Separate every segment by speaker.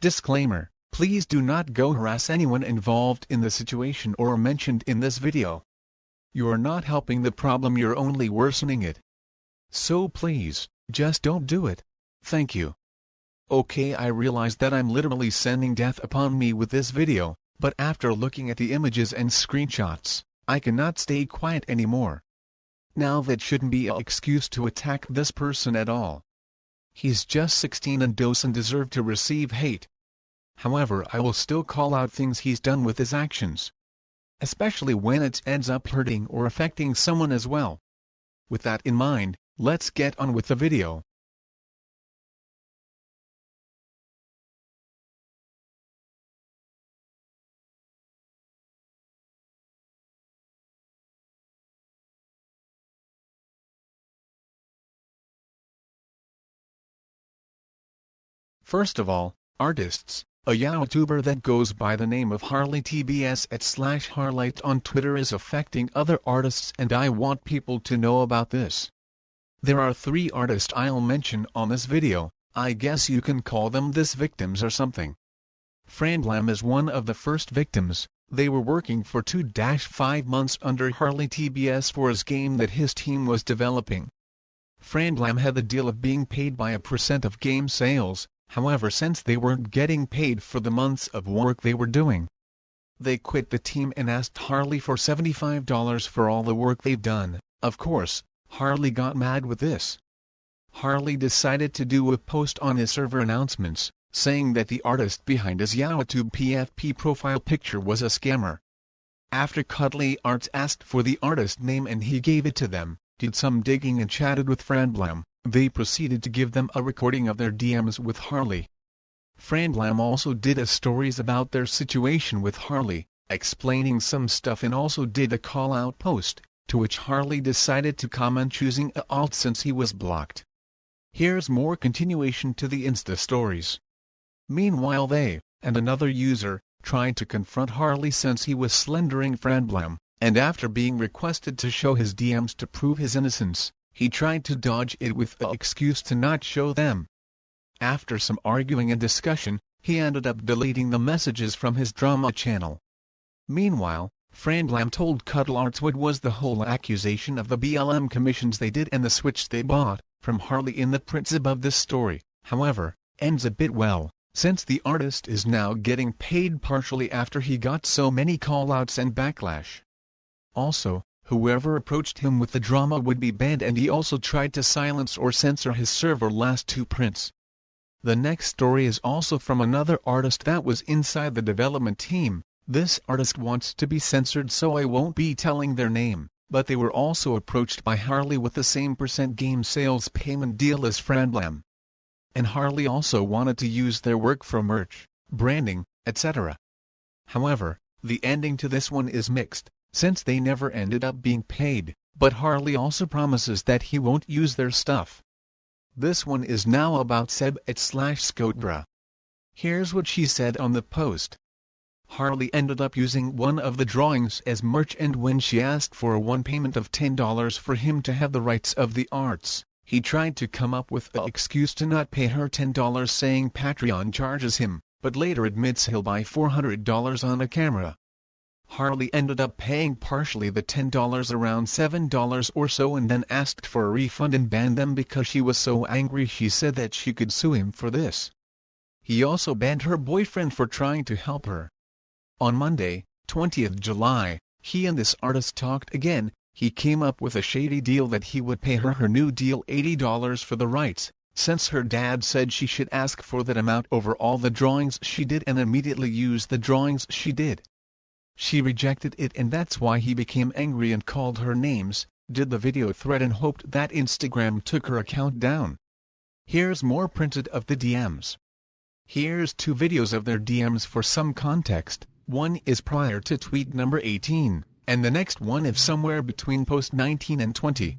Speaker 1: Disclaimer: please do not go harass anyone involved in the situation or mentioned in this video. You're not helping the problem, you're only worsening it. So please, just don't do it. Thank you. Okay, I realize that I'm literally sending death upon me with this video, but after looking at the images and screenshots, I cannot stay quiet anymore. Now that shouldn't be an excuse to attack this person at all. He's just 16 and doesn't deserve to receive hate. However, I will still call out things he's done with his actions, especially when it ends up hurting or affecting someone as well. With that in mind, let's get on with the video. First of all, artists. A YouTuber that goes by the name of rleyTBS's on Twitter is affecting other artists, and I want people to know about this. There are 3 artists I'll mention on this video. I guess you can call them this victims or something. Frandlam is one of the first victims. They were working for 2-5 months under rleyTBS for his game that his team was developing. Frandlam had the deal of being paid by a % of game sales. However, since they weren't getting paid for the months of work they were doing, they quit the team and asked Harley for $75 for all the work they've done. Of course, Harley got mad with this. Harley decided to do a post on his server announcements, saying that the artist behind his YouTube PFP profile picture was a scammer. After Cuddly Arts asked for the artist name and he gave it to them, did some digging and chatted with Frandlam, they proceeded to give them a recording of their DMs with Harley. Frandlam also did a stories about their situation with Harley, explaining some stuff, and also did a call-out post, to which Harley decided to comment choosing a alt since he was blocked. Here's more continuation to the Insta stories. Meanwhile, they, and another user, tried to confront Harley since he was slandering Frandlam, and after being requested to show his DMs to prove his innocence, he tried to dodge it with the excuse to not show them. After some arguing and discussion, he ended up deleting the messages from his drama channel. Meanwhile, Frandlam told Cuddly Arts what was the whole accusation of the BLM commissions they did and the switch they bought from Harley in the prints above this story. However, ends a bit well, since the artist is now getting paid partially after he got so many call-outs and backlash. Also, whoever approached him with the drama would be banned, and he also tried to silence or censor his server last 2 prints. The next story is also from another artist that was inside the development team. This artist wants to be censored, so I won't be telling their name, but they were also approached by Harley with the same % game sales payment deal as Frandlam. And Harley also wanted to use their work for merch, branding, etc. However, the ending to this one is mixed, since they never ended up being paid, but Harley also promises that he won't use their stuff. This one is now about Seb@Scotebra. Here's what she said on the post. Harley ended up using one of the drawings as merch, and when she asked for a one payment of $10 for him to have the rights of the arts, he tried to come up with an excuse to not pay her $10, saying Patreon charges him, but later admits he'll buy $400 on a camera. Harley ended up paying partially the $10, around $7 or so, and then asked for a refund and banned them because she was so angry she said that she could sue him for this. He also banned her boyfriend for trying to help her. On Monday, 20th July, he and this artist talked again. He came up with a shady deal that he would pay her new deal $80 for the rights, since her dad said she should ask for that amount over all the drawings she did and immediately use the drawings she did. She rejected it, and that's why he became angry and called her names, did the video thread, and hoped that Instagram took her account down. Here's more printed of the DMs. Here's 2 videos of their DMs for some context. One is prior to tweet number 18, and the next one is somewhere between post 19 and 20.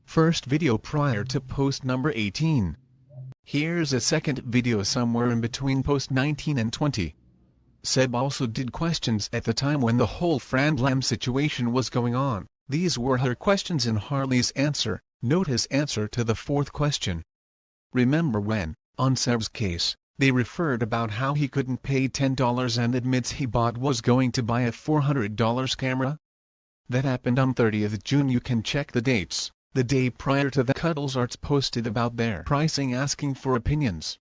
Speaker 1: First video prior to post number 18. Here's a second video somewhere in between post 19 and 20. Seb also did questions at the time when the whole Frandlam situation was going on. These were her questions and Harley's answer. Note his answer to the 4th question. Remember when, on Seb's case, They referred about how he couldn't pay $10 and admits he was going to buy a $400 camera. That happened on 30th June. You can check the dates. The day prior to that, Cuddles Arts posted about their pricing asking for opinions.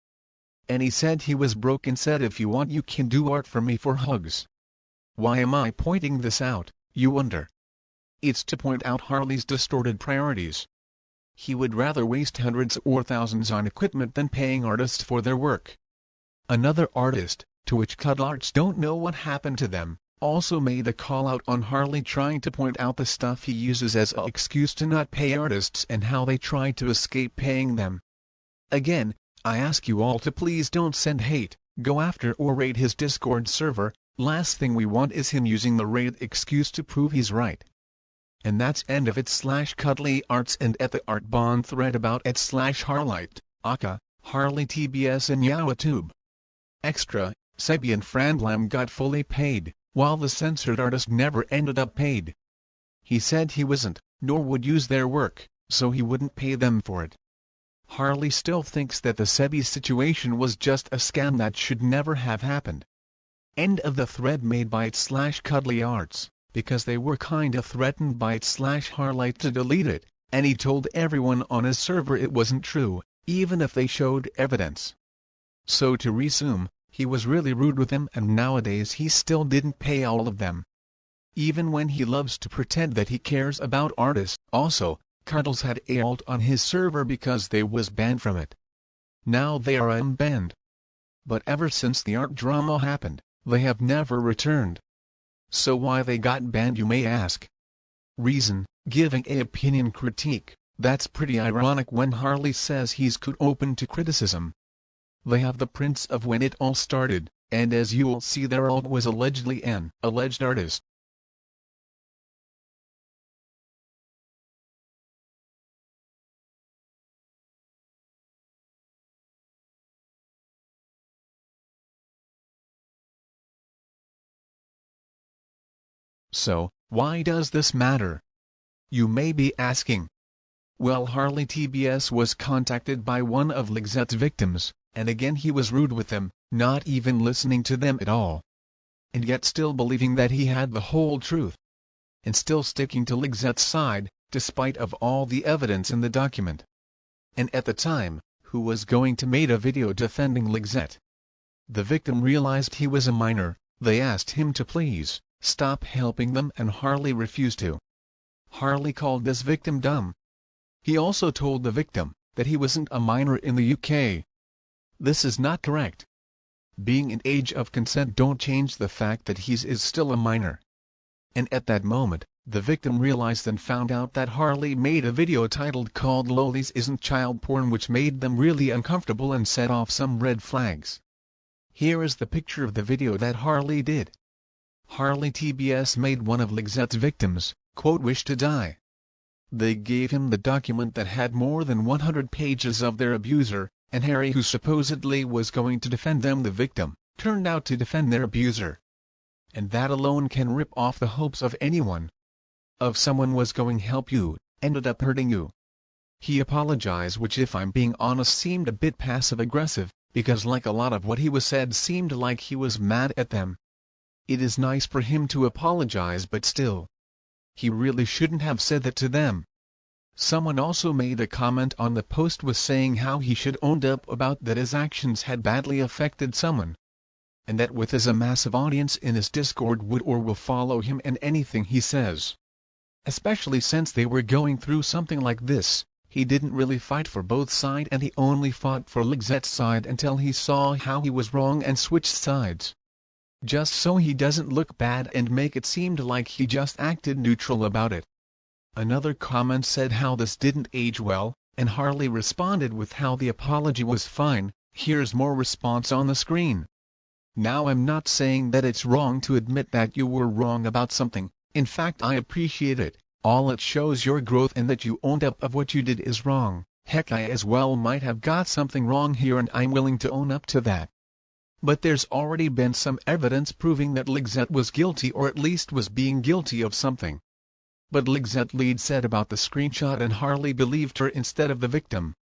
Speaker 1: And he said he was broke and said, if you want you can do art for me for hugs. Why am I pointing this out, you wonder? It's to point out Harley's distorted priorities. He would rather waste hundreds or thousands on equipment than paying artists for their work. Another artist, to which Cuddles Arts don't know what happened to them, also made a call out on Harley, trying to point out the stuff he uses as an excuse to not pay artists and how they try to escape paying them. Again, I ask you all to please don't send hate, go after or raid his Discord server. Last thing we want is him using the raid excuse to prove he's right. And that's end of it. /Cuddly Arts and at the art bond thread about @ /Harlite, aka, rleyTBS and YowTube. Extra, Sebi and Frandlam got fully paid, while the censored artist never ended up paid. He said he wasn't, nor would use their work, so he wouldn't pay them for it. Harley still thinks that the Sebi situation was just a scam that should never have happened. End of the thread made by @ /Cuddly Arts, because they were kinda threatened by @ /Harlite to delete it, and he told everyone on his server it wasn't true, even if they showed evidence. So to resume, he was really rude with them, and nowadays he still didn't pay all of them. Even when he loves to pretend that he cares about artists. Also, Cuddles had a alt on his server because they was banned from it. Now they are unbanned. But ever since the art drama happened, they have never returned. So why they got banned, you may ask? Reason: giving a opinion critique. That's pretty ironic when Harley says he's open to criticism. They have the prints of when it all started, and as you'll see, their alt was allegedly an alleged artist. So, why does this matter? You may be asking. Well, rleyTBS was contacted by one of Lixette's victims, and again he was rude with them, not even listening to them at all. And yet still believing that he had the whole truth. And still sticking to Lixette's side, despite of all the evidence in the document. And at the time, who was going to make a video defending Lixette? The victim realized he was a minor. They asked him to please stop helping them, and Harley refused to. Harley called this victim dumb. He also told the victim that he wasn't a minor in the UK. This is not correct. Being in age of consent don't change the fact that he is still a minor. And at that moment, the victim realized and found out that Harley made a video titled called "Lollies Isn't Child Porn," which made them really uncomfortable and set off some red flags. Here is the picture of the video that Harley did. rleyTBS made one of Lixette's victims, "wish to die." They gave him the document that had more than 100 pages of their abuser, and Harry, who supposedly was going to defend them, the victim, turned out to defend their abuser. And that alone can rip off the hopes of anyone. Of someone was going to help you, ended up hurting you. He apologized, which if I'm being honest seemed a bit passive-aggressive, because like a lot of what he was said seemed like he was mad at them. It is nice for him to apologize, but still, he really shouldn't have said that to them. Someone also made a comment on the post was saying how he should owned up about that his actions had badly affected someone. And that with his a massive audience in his Discord would or will follow him and anything he says. Especially since they were going through something like this, he didn't really fight for both sides, and he only fought for Lixette's side until he saw how he was wrong and switched sides. Just so he doesn't look bad and make it seem like he just acted neutral about it. Another comment said how this didn't age well, and Harley responded with how the apology was fine. Here's more response on the screen. Now, I'm not saying that it's wrong to admit that you were wrong about something. In fact, I appreciate it. All it shows your growth and that you owned up of what you did is wrong. Heck, I as well might have got something wrong here, and I'm willing to own up to that. But there's already been some evidence proving that Lixette was guilty, or at least was being guilty of something. But Lixette lead said about the screenshot, and Harley believed her instead of the victim.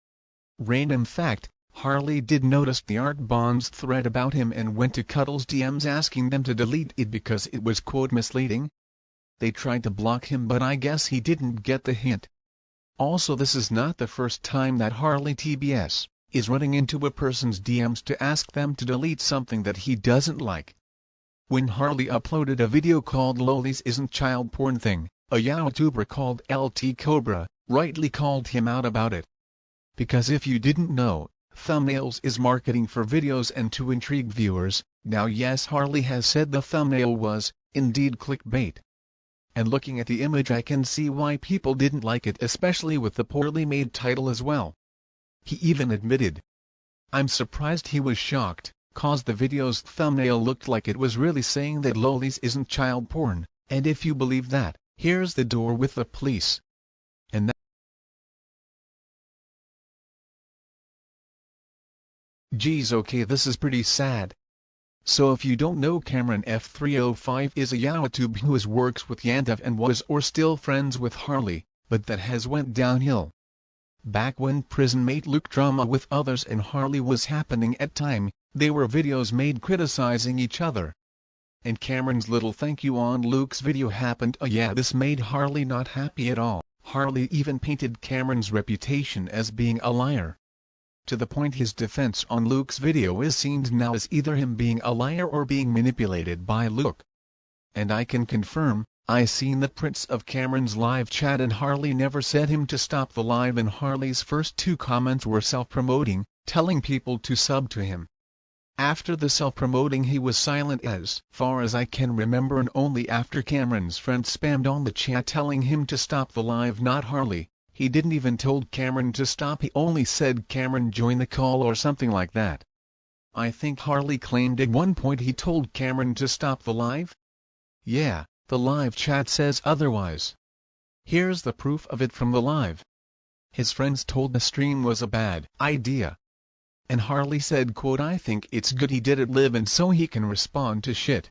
Speaker 1: Random fact: Harley did notice the Art Bond's thread about him and went to Cuddles' DMs asking them to delete it because it was quote misleading. They tried to block him but I guess he didn't get the hint. Also, this is not the first time that rleyTBS is running into a person's DMs to ask them to delete something that he doesn't like. When Harley uploaded a video called "Lollies Isn't Child Porn Thing," a YouTuber called LT Cobra rightly called him out about it. Because if you didn't know, thumbnails is marketing for videos and to intrigue viewers. Now yes, Harley has said the thumbnail was, indeed, clickbait. And looking at the image I can see why people didn't like it, especially with the poorly made title as well. He even admitted, "I'm surprised he was shocked, cause the video's thumbnail looked like it was really saying that Lollies isn't child porn, and if you believe that, here's the door with the police." And that Geez, okay, this is pretty sad. So if you don't know, Cameron F305 is a YouTuber who works with Yandev and was or still friends with Harley, but that has went downhill. Back when prison mate Luke drama with others and Harley was happening at time, there were videos made criticizing each other. And Cameron's little thank you on Luke's video happened. Yeah, this made Harley not happy at all. Harley even painted Cameron's reputation as being a liar. To the point his defense on Luke's video is seen now as either him being a liar or being manipulated by Luke. And I can confirm, I seen the prints of Cameron's live chat and Harley never said him to stop the live, and Harley's first two comments were self-promoting, telling people to sub to him. After the self-promoting he was silent as far as I can remember, and only after Cameron's friend spammed on the chat telling him to stop the live, not Harley. He didn't even told Cameron to stop, he only said Cameron join the call or something like that. I think Harley claimed at one point he told Cameron to stop the live? Yeah, the live chat says otherwise. Here's the proof of it from the live. His friends told the stream was a bad idea. And Harley said quote, "I think it's good he did it live and so he can respond to shit."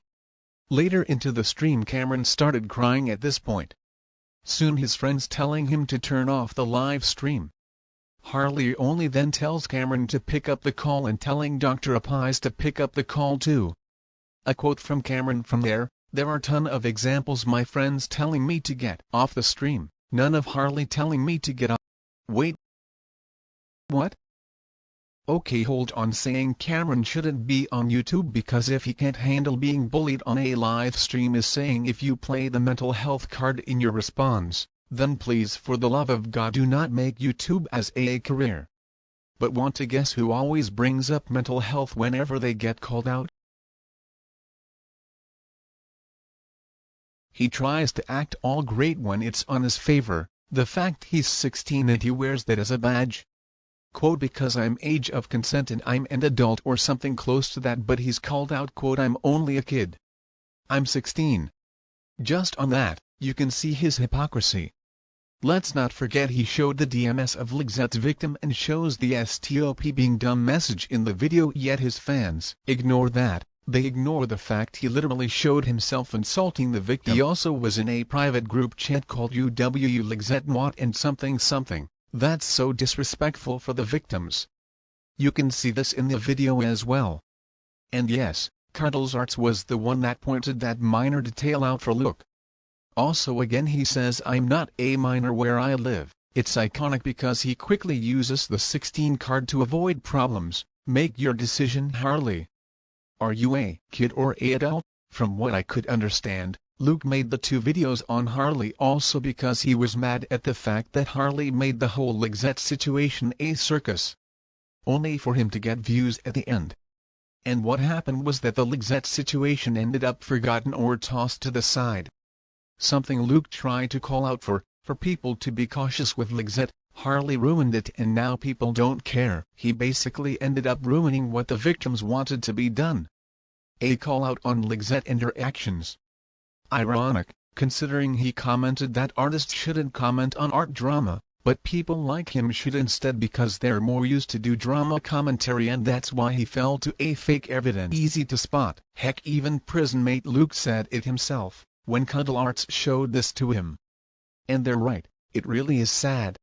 Speaker 1: Later into the stream Cameron started crying at this point. Soon his friends telling him to turn off the live stream. Harley only then tells Cameron to pick up the call and telling Dr. Appice to pick up the call too. A quote from Cameron from there are ton of examples, my friends telling me to get off the stream, none of Harley telling me to get off. Wait. What? Okay, hold on, saying Cameron shouldn't be on YouTube because if he can't handle being bullied on a live stream is saying if you play the mental health card in your response, then please for the love of God do not make YouTube as a career. But want to guess who always brings up mental health whenever they get called out? He tries to act all great when it's on his favor, the fact he's 16 and he wears that as a badge. Quote, "Because I'm age of consent and I'm an adult," or something close to that, but he's called out quote, "I'm only a kid. I'm 16. Just on that, you can see his hypocrisy. Let's not forget he showed the DMS of Ligzette's victim and shows the "stop being dumb" message in the video, yet his fans ignore that. They ignore the fact he literally showed himself insulting the victim. He also was in a private group chat called UW Ligzette What and something something. That's so disrespectful for the victims. You can see this in the video as well. And yes, Cuddles Arts was the one that pointed that minor detail out for Luke. Also again he says I'm not a minor where I live. It's iconic because he quickly uses the 16 card to avoid problems. Make your decision, Harley. Are you a kid or a adult? From what I could understand, Luke made the two videos on Harley also because he was mad at the fact that Harley made the whole Ligzette situation a circus. Only for him to get views at the end. And what happened was that the Ligzette situation ended up forgotten or tossed to the side. Something Luke tried to call out for people to be cautious with Ligzette. Harley ruined it and now people don't care. He basically ended up ruining what the victims wanted to be done. A call out on Ligzette and her actions. Ironic, considering he commented that artists shouldn't comment on art drama, but people like him should instead because they're more used to do drama commentary, and that's why he fell to a fake evidence. Easy to spot. Heck, even prison mate Luke said it himself when Cuddle Arts showed this to him. And they're right, it really is sad.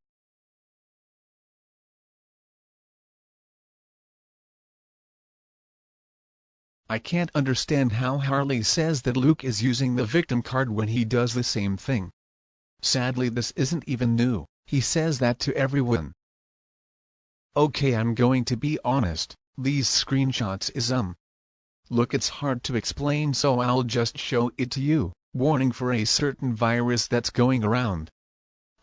Speaker 1: I can't understand how Harley says that Luke is using the victim card when he does the same thing. Sadly, this isn't even new, he says that to everyone. Okay, I'm going to be honest, these screenshots is Look, it's hard to explain, so I'll just show it to you. Warning for a certain virus that's going around.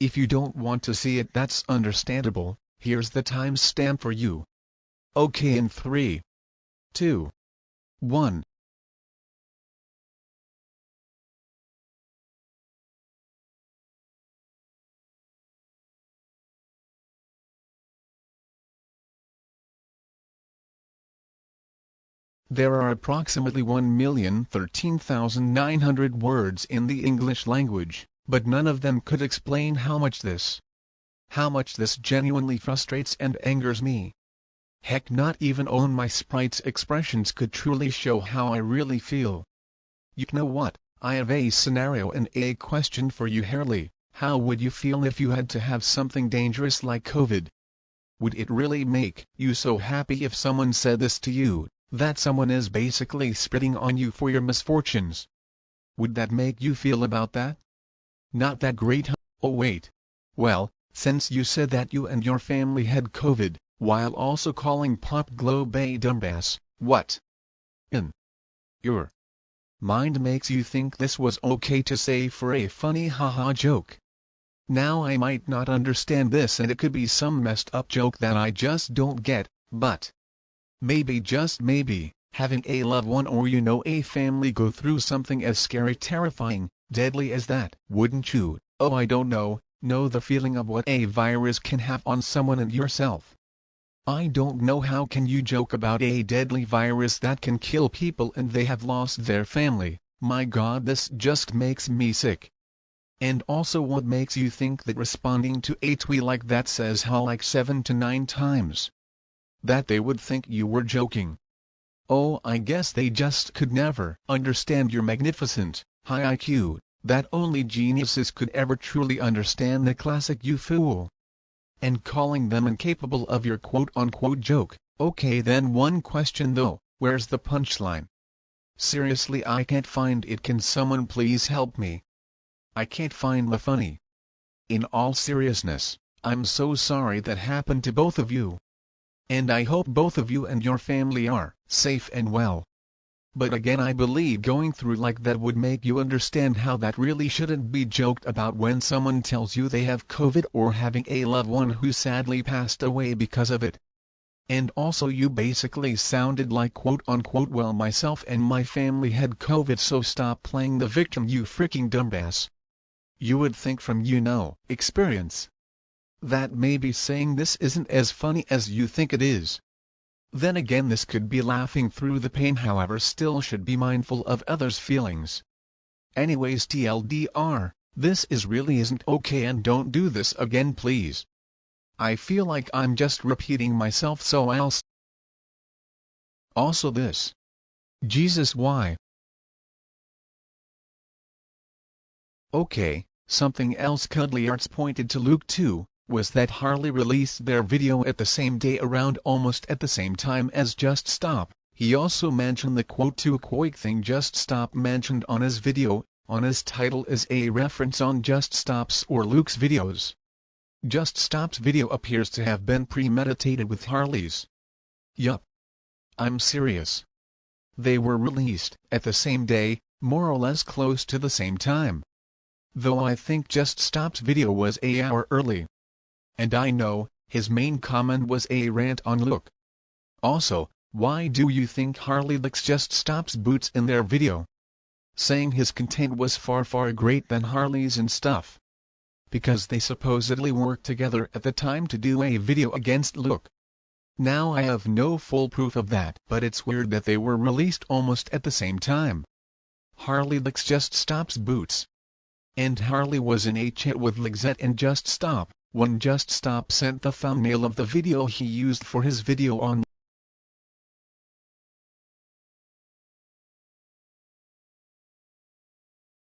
Speaker 1: If you don't want to see it, that's understandable. Here's the timestamp for you. Okay, in 3, 2, 1. There are approximately 1,013,900 words in the English language, but none of them could explain how much this genuinely frustrates and angers me. Heck, not even on my sprite's expressions could truly show how I really feel. You know what, I have a scenario and a question for you, Harley. How would you feel if you had to have something dangerous like COVID? Would it really make you so happy if someone said this to you, that someone is basically spitting on you for your misfortunes? Would that make you feel about that? Not that great, huh? Oh wait. Well, since you said that you and your family had COVID, while also calling Pop Globe a dumbass, what in your mind makes you think this was okay to say for a funny haha joke? Now, I might not understand this and it could be some messed up joke that I just don't get, but maybe, just maybe, having a loved one or a family go through something as scary, terrifying, deadly as that, wouldn't you, I don't know the feeling of what a virus can have on someone and yourself? I don't know, how can you joke about a deadly virus that can kill people and they have lost their family? My God, this just makes me sick. And also, what makes you think that responding to a tweet like that says how like 7 to 9 times that they would think you were joking? Oh, I guess they just could never understand your magnificent, high IQ, that only geniuses could ever truly understand the classic "you fool," and calling them incapable of your quote-unquote joke. Okay, then one question though, where's the punchline? Seriously, I can't find it. Can someone please help me? I can't find the funny. In all seriousness, I'm so sorry that happened to both of you. And I hope both of you and your family are safe and well. But again, I believe going through like that would make you understand how that really shouldn't be joked about when someone tells you they have COVID or having a loved one who sadly passed away because of it. And also, you basically sounded like quote-unquote, well, myself and my family had COVID, so stop playing the victim, you freaking dumbass. You would think from experience that maybe saying this isn't as funny as you think it is. Then again, this could be laughing through the pain, however still should be mindful of others' feelings. Anyways, TLDR, this really isn't okay, and don't do this again, please. I feel like I'm just repeating myself, so I'll also this. Jesus, why? Okay, something else Cuddly Arts pointed to Luke too, was that Harley released their video at the same day, around almost at the same time as Just Stop. He also mentioned the quote-to-quote thing Just Stop mentioned on his video, on his title, as a reference on Just Stop's or Luke's videos. Just Stop's video appears to have been premeditated with Harley's. Yup. I'm serious. They were released at the same day, more or less close to the same time. Though I think Just Stop's video was an hour early. And I know, his main comment was a rant on Luke. Also, why do you think Harley licks Just Stop's boots in their video? Saying his content was far great than Harley's and stuff. Because they supposedly worked together at the time to do a video against Luke. Now, I have no full proof of that, but it's weird that they were released almost at the same time. Harley licks Just Stop's boots. And Harley was in a chat with Lixette and Just Stop, when Just Stop sent the thumbnail of the video he used for his video on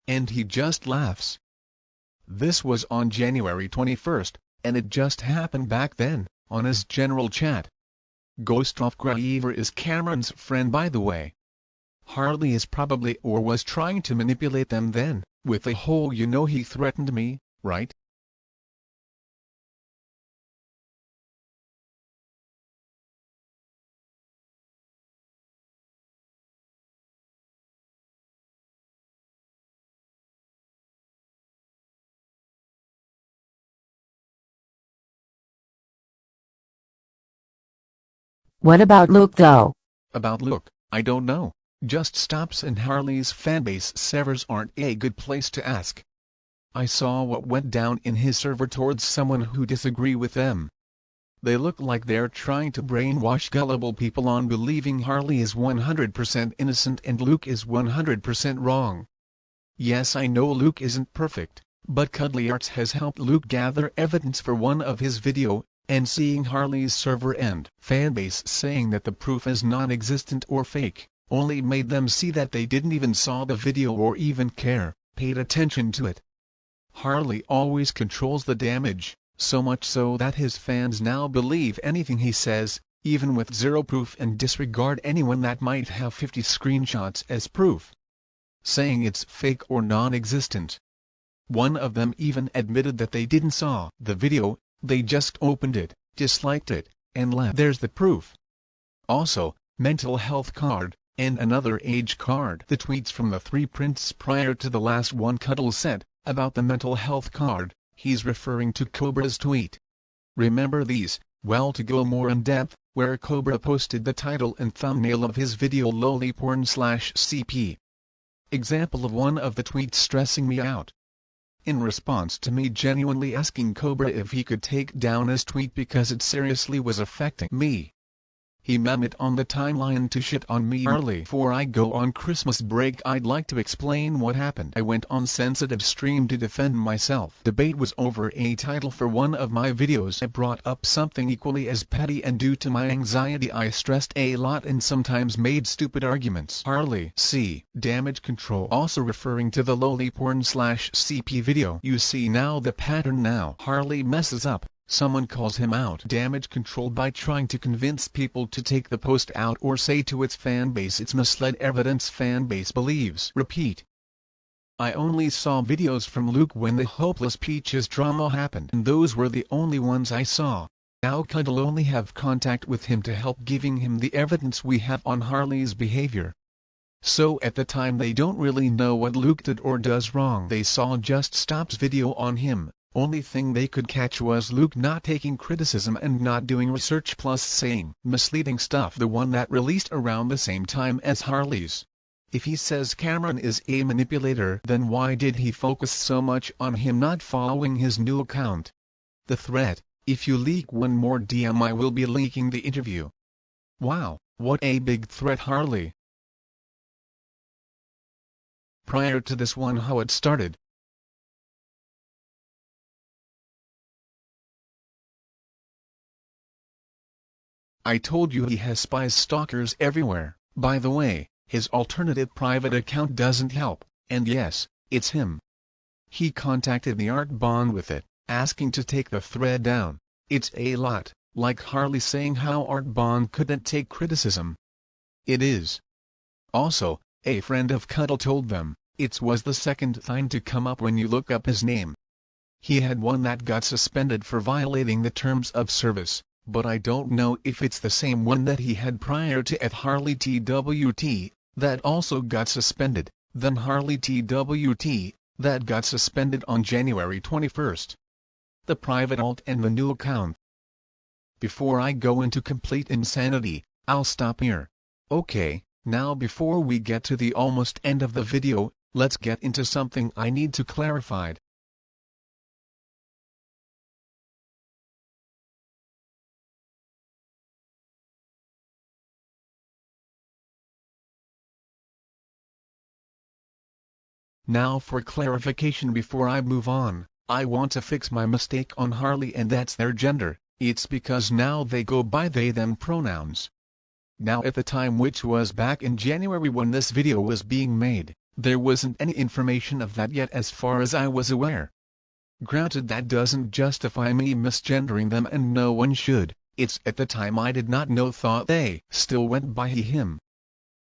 Speaker 1: and he just laughs. This was on January 21st, and it just happened back then, on his general chat. Ghost of Graver is Cameron's friend, by the way. Harley is probably or was trying to manipulate them then, with the whole he threatened me, right?
Speaker 2: What about Luke though?
Speaker 1: About Luke, I don't know. Just stops and Harley's fanbase servers aren't a good place to ask. I saw what went down in his server towards someone who disagree with them. They look like they're trying to brainwash gullible people on believing Harley is 100% innocent and Luke is 100% wrong. Yes, I know Luke isn't perfect, but Cuddly Arts has helped Luke gather evidence for one of his video, and seeing Harley's server and fanbase saying that the proof is non-existent or fake, only made them see that they didn't even saw the video or even paid attention to it. Harley always controls the damage, so much so that his fans now believe anything he says, even with zero proof, and disregard anyone that might have 50 screenshots as proof, saying it's fake or non-existent. One of them even admitted that they didn't saw the video, they just opened it, disliked it, and left. There's the proof. Also, mental health card, and another age card. The tweets from the 3 prints prior to the last one Cuddle said, about the mental health card, he's referring to Cobra's tweet. Remember these? Well, to go more in depth, where Cobra posted the title and thumbnail of his video lollyporn/cp. Example of one of the tweets stressing me out. In response to me genuinely asking Cobra if he could take down his tweet because it seriously was affecting me, he memed it on the timeline to shit on me early. Before I go on Christmas break, I'd like to explain what happened. I went on sensitive stream to defend myself. Debate was over a title for one of my videos. I brought up something equally as petty, and due to my anxiety I stressed a lot and sometimes made stupid arguments. Harley C. Damage control, also referring to the lollyporn/cp video. You see now the pattern now. Harley messes up. Someone calls him out. Damage control by trying to convince people to take the post out or say to its fanbase it's misled evidence fanbase believes. Repeat. I only saw videos from Luke when the Hopeless Peaches drama happened, and those were the only ones I saw. Now Cuddle only have contact with him to help giving him the evidence we have on Harley's behavior. So at the time they don't really know what Luke did or does wrong. They saw Just Stop's video on him. Only thing they could catch was Luke not taking criticism and not doing research plus saying misleading stuff, the one that released around the same time as Harley's. If he says Cameron is a manipulator, then why did he focus so much on him not following his new account? The threat, if you leak one more DM I will be leaking the interview. Wow, what a big threat, Harley. Prior to this one, how it started. I told you he has spies, stalkers everywhere. By the way, his alternative private account doesn't help, and yes, it's him. He contacted the Art Bond with it, asking to take the thread down. It's a lot, like Harley saying how Art Bond couldn't take criticism. It is. Also, a friend of Cuddle told them, it was the second time to come up when you look up his name. He had one that got suspended for violating the terms of service, but I don't know if it's the same one that he had prior to at rleyTBS's, that also got suspended, then rleyTBS's, that got suspended on January 21st. The private alt and the new account. Before I go into complete insanity, I'll stop here. Okay, now before we get to the almost end of the video, let's get into something I need to clarify. Now for clarification before I move on, I want to fix my mistake on Harley, and that's their gender. It's because now they go by they them pronouns. Now at the time, which was back in January when this video was being made, there wasn't any information of that yet as far as I was aware. Granted, that doesn't justify me misgendering them, and no one should. It's at the time I did not know, thought they still went by he him.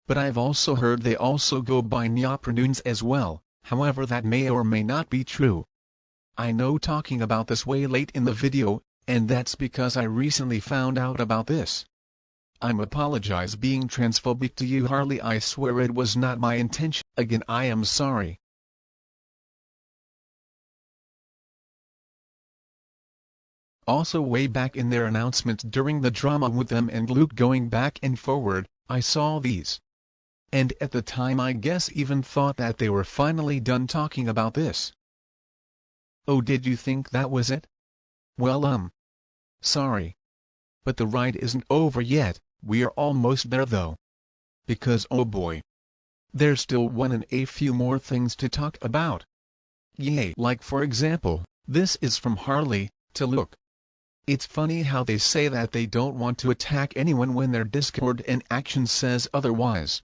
Speaker 1: But I've also heard they also go by neoprenoons as well, however that may or may not be true. I know talking about this way late in the video, and that's because I recently found out about this. I'm apologize being transphobic to you Harley, I swear it was not my intention. Again, I am sorry. Also, way back in their announcements during the drama with them and Luke going back and forward, I saw these. And at the time I guess even thought that they were finally done talking about this. Oh, did you think that was it? Well, sorry. But the ride isn't over yet, we're almost there though. Because oh boy, there's still one and a few more things to talk about. Yay! Like for example, this is from Harley to Luke. It's funny how they say that they don't want to attack anyone when their Discord and action says otherwise.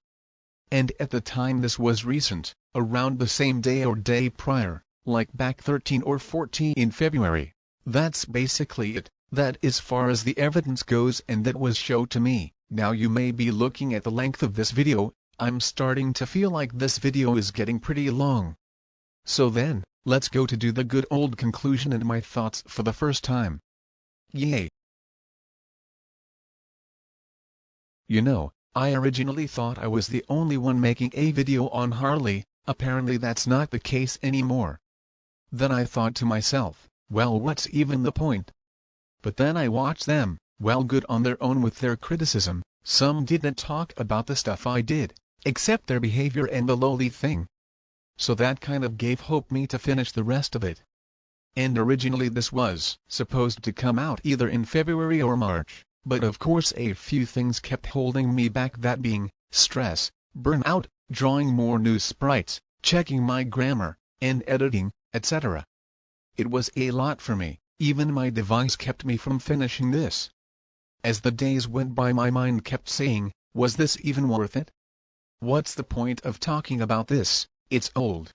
Speaker 1: And at the time this was recent, around the same day or day prior, like back 13 or 14 in February. That's basically it. That as far as the evidence goes, and that was shown to me. Now you may be looking at the length of this video, I'm starting to feel like this video is getting pretty long. So then, let's go to do the good old conclusion and my thoughts for the first time. Yay! You know, I originally thought I was the only one making a video on Harley, apparently that's not the case anymore. Then I thought to myself, well, what's even the point? But then I watched them, well, good on their own with their criticism. Some didn't talk about the stuff I did, except their behavior and the lowly thing. So that kind of gave hope me to finish the rest of it. And originally this was supposed to come out either in February or March, but of course a few things kept holding me back, that being stress, burnout, drawing more new sprites, checking my grammar, and editing, etc. It was a lot for me. Even my device kept me from finishing this. As the days went by, my mind kept saying, was this even worth it? What's the point of talking about this? It's old.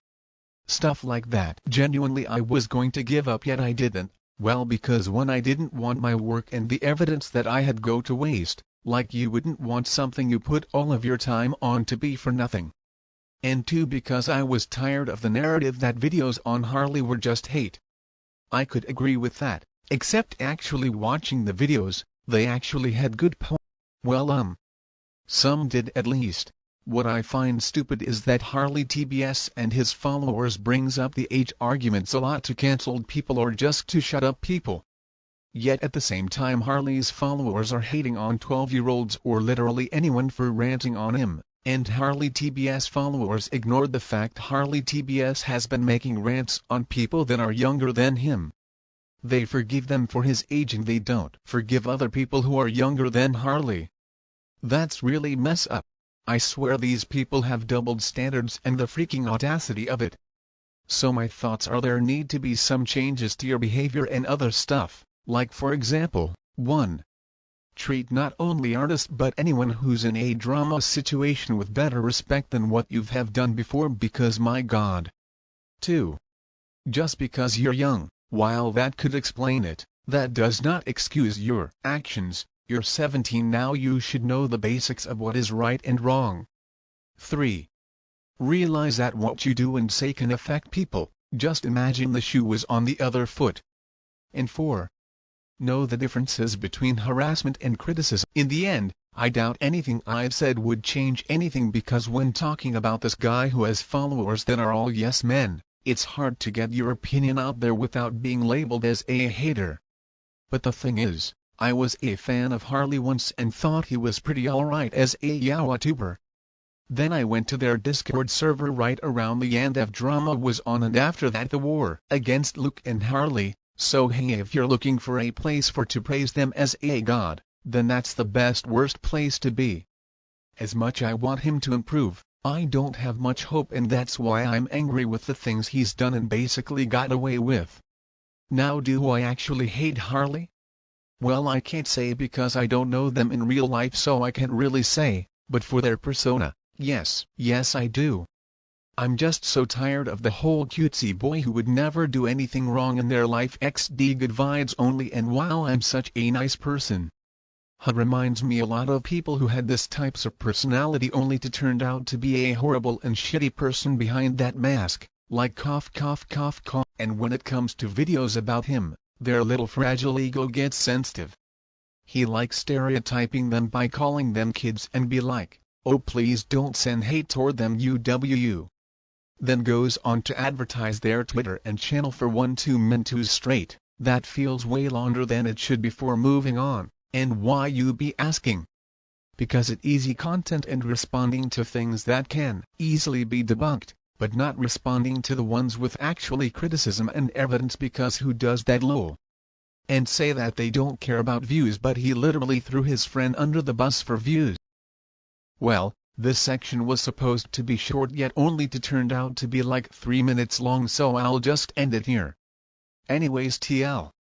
Speaker 1: Stuff like that. Genuinely I was going to give up, yet I didn't. Well, because one, I didn't want my work and the evidence that I had go to waste, like you wouldn't want something you put all of your time on to be for nothing. And two, because I was tired of the narrative that videos on Harley were just hate. I could agree with that, except actually watching the videos, they actually had good points. Well, some did at least. What I find stupid is that rleyTBS and his followers brings up the age arguments a lot to cancel people or just to shut up people. Yet at the same time Harley's followers are hating on 12-year-olds or literally anyone for ranting on him, and rleyTBS followers ignored the fact rleyTBS has been making rants on people that are younger than him. They forgive them for his age and they don't forgive other people who are younger than Harley. That's really mess up. I swear these people have doubled standards and the freaking audacity of it. So my thoughts are, there need to be some changes to your behavior and other stuff, like for example, 1. Treat not only artists but anyone who's in a drama situation with better respect than what you have done before, because my god. 2. Just because you're young, while that could explain it, that does not excuse your actions. You're 17 now, you should know the basics of what is right and wrong. 3. Realize that what you do and say can affect people, just imagine the shoe was on the other foot. And 4. Know the differences between harassment and criticism. In the end, I doubt anything I've said would change anything, because when talking about this guy who has followers that are all yes men, it's hard to get your opinion out there without being labeled as a hater. But the thing is, I was a fan of Harley once and thought he was pretty alright as a YouTuber. Then I went to their Discord server right around the end of drama was on, and after that the war against Luke and Harley. So hey, if you're looking for a place to praise them as a god, then that's the worst place to be. As much I want him to improve, I don't have much hope, and that's why I'm angry with the things he's done and basically got away with. Now, do I actually hate Harley? Well, I can't say because I don't know them in real life, so I can't really say, but for their persona, yes I do. I'm just so tired of the whole cutesy boy who would never do anything wrong in their life XD good vibes only, and while I'm such a nice person, Reminds me a lot of people who had this types of personality only to turn out to be a horrible and shitty person behind that mask, like cough cough cough cough. And when it comes to videos about him, their little fragile ego gets sensitive. He likes stereotyping them by calling them kids and be like, "Oh please don't send hate toward them UWU." Then goes on to advertise their Twitter and channel for 1-2 men 2 straight. That feels way longer than it should before moving on. And why you be asking? Because it's easy content and responding to things that can easily be debunked, but not responding to the ones with actually criticism and evidence, because who does that? Lol. And say that they don't care about views, but he literally threw his friend under the bus for views. Well, this section was supposed to be short, yet only to turned out to be like 3 minutes long, so I'll just end it here. Anyways,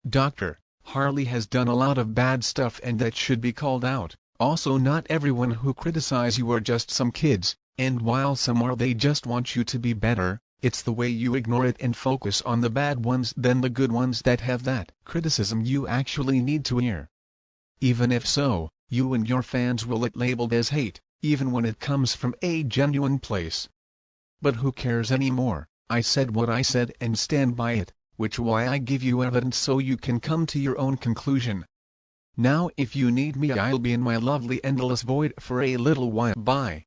Speaker 1: Dr. Harley has done a lot of bad stuff and that should be called out. Also, not everyone who criticize you are just some kids, and while some are, they just want you to be better. It's the way you ignore it and focus on the bad ones than the good ones that have that criticism you actually need to hear. Even if so, you and your fans will it labeled as hate, even when it comes from a genuine place. But who cares anymore? I said what I said and stand by it, which why I give you evidence so you can come to your own conclusion. Now if you need me, I'll be in my lovely endless void for a little while. Bye.